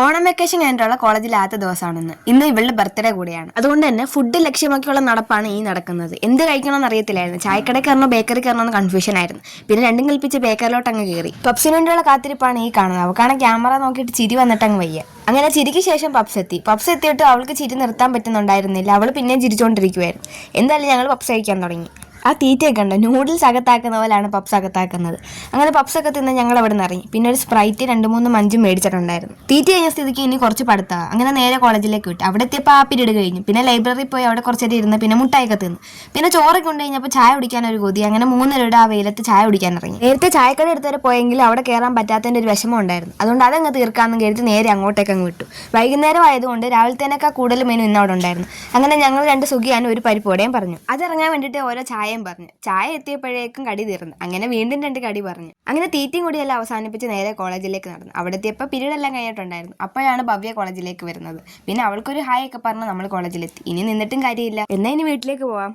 Onam vacation കഴിഞ്ഞിട്ടുള്ള കോളേജിലെ ആദ്യത്തെ ദിവസമാണെന്ന്. ഇന്ന് ഇവളുടെ ബർത്ത്ഡേ കൂടിയാണ്. അതുകൊണ്ട് തന്നെ ഫുഡ് ലക്ഷ്യമാക്കിയുള്ള നടപ്പാണ് ഈ നടക്കുന്നത്. എന്ത് കഴിക്കണമെന്ന് അറിയത്തില്ലായിരുന്നു. ചായക്കട കയറണോ ബേക്കറി കയറണോ കൺഫ്യൂഷൻ ആയിരുന്നു. പിന്നെ രണ്ടും കൽപ്പിച്ച് ബേക്കറിലോട്ട് അങ്ങ് കയറി. പപ്സിന് വേണ്ടിയുള്ള കാത്തിരിപ്പാണ് ഈ കാണുന്നത്. അവൾക്കാണ് ക്യാമറ നോക്കിയിട്ട് ചിരി വന്നിട്ട് അങ്ങ് വയ്യ. അങ്ങനെ ചിരിക്ക് ശേഷം പപ്സ് എത്തിയിട്ട് അവൾക്ക് ചിരി നിർത്താൻ പറ്റുന്നുണ്ടായിരുന്നില്ല. അവൾ പിന്നെയും ചിരിച്ചുകൊണ്ടിരിക്കുവായിരുന്നു. എന്തായാലും ഞങ്ങൾ പപ്സ് കഴിക്കാൻ തുടങ്ങി. ആ തീറ്റയൊക്കെ ഉണ്ട്, നൂഡിൽസ് അകത്താക്കുന്ന പോലെയാണ് പപ്സ് അകത്താക്കുന്നത്. അങ്ങനെ പപ്സൊക്കെ തിന്ന് ഞങ്ങൾ അവിടെ നിന്ന് ഇറങ്ങി. പിന്നെ ഒരു സ്പ്രൈറ്റ് 2-3 മഞ്ചും മേടിച്ചിട്ടുണ്ടായിരുന്നു. തീറ്റ കഴിഞ്ഞ സ്ഥിതിക്ക് ഇനി കുറച്ച് പഠിത്തമാണ്. അങ്ങനെ നേരെ കോളേജിലേക്ക് വിട്ടു. അവിടെ എത്തിയപ്പോൾ ആ പീരീഡ് കഴിഞ്ഞു. പിന്നെ ലൈബ്രറിയിൽ പോയി അവിടെ കുറച്ചേരം ഇരുന്ന് പിന്നെ മുട്ടായൊക്കെ തിന്നു. പിന്നെ ചോറൊക്കെ കൊണ്ട് കഴിഞ്ഞപ്പോൾ ചായ കുടിക്കാൻ ഒരു കൊതി. അങ്ങനെ 3 ആ വെയിലത്ത് ചായ കുടിക്കാൻ ഇറങ്ങി. നേരത്തെ ചായക്കട എടുത്തുവരെ പോയെങ്കിൽ അവിടെ കയറാൻ പറ്റാത്തതിൻ്റെ ഒരു വിഷമം ഉണ്ടായിരുന്നു. അതുകൊണ്ട് അതങ്ങ് തീർക്കാമെന്ന് കരുതി നേരെ അങ്ങോട്ടേക്ക് അങ്ങ് വിട്ടു. വൈകുന്നേരം ആയതുകൊണ്ട് രാവിലത്തേനേക്കാൾ കൂടുതൽ മെനു ഇന്ന് അവിടെ ഉണ്ടായിരുന്നു. അങ്ങനെ ഞങ്ങൾ 2 സുഖിയാനും ഒരു പരിപ്പോടെയും പറഞ്ഞു. അതിറങ്ങാൻ വേണ്ടിയിട്ട് ഓരോ ചായ പറഞ്ഞു. ചായ എത്തിയപ്പോഴേക്കും കടി തീർന്നു. അങ്ങനെ വീണ്ടും 2 കടി പറഞ്ഞു. അങ്ങനെ തീറ്റയും കൂടിയെല്ലാം അവസാനിപ്പിച്ച് നേരെ കോളേജിലേക്ക് നടന്നു. അവിടെ എത്തിയപ്പോൾ പീരീഡ് എല്ലാം കഴിഞ്ഞിട്ടുണ്ടായിരുന്നു. അപ്പോഴാണ് ഭവ്യ കോളേജിലേക്ക് വരുന്നത്. പിന്നെ അവൾക്കൊരു ഹായ് ഒക്കെ പറഞ്ഞ് നമ്മൾ കോളേജിലെത്തി. ഇനി നിന്നിട്ടും കാര്യമില്ല, എന്നാ ഇനി വീട്ടിലേക്ക് പോവാം.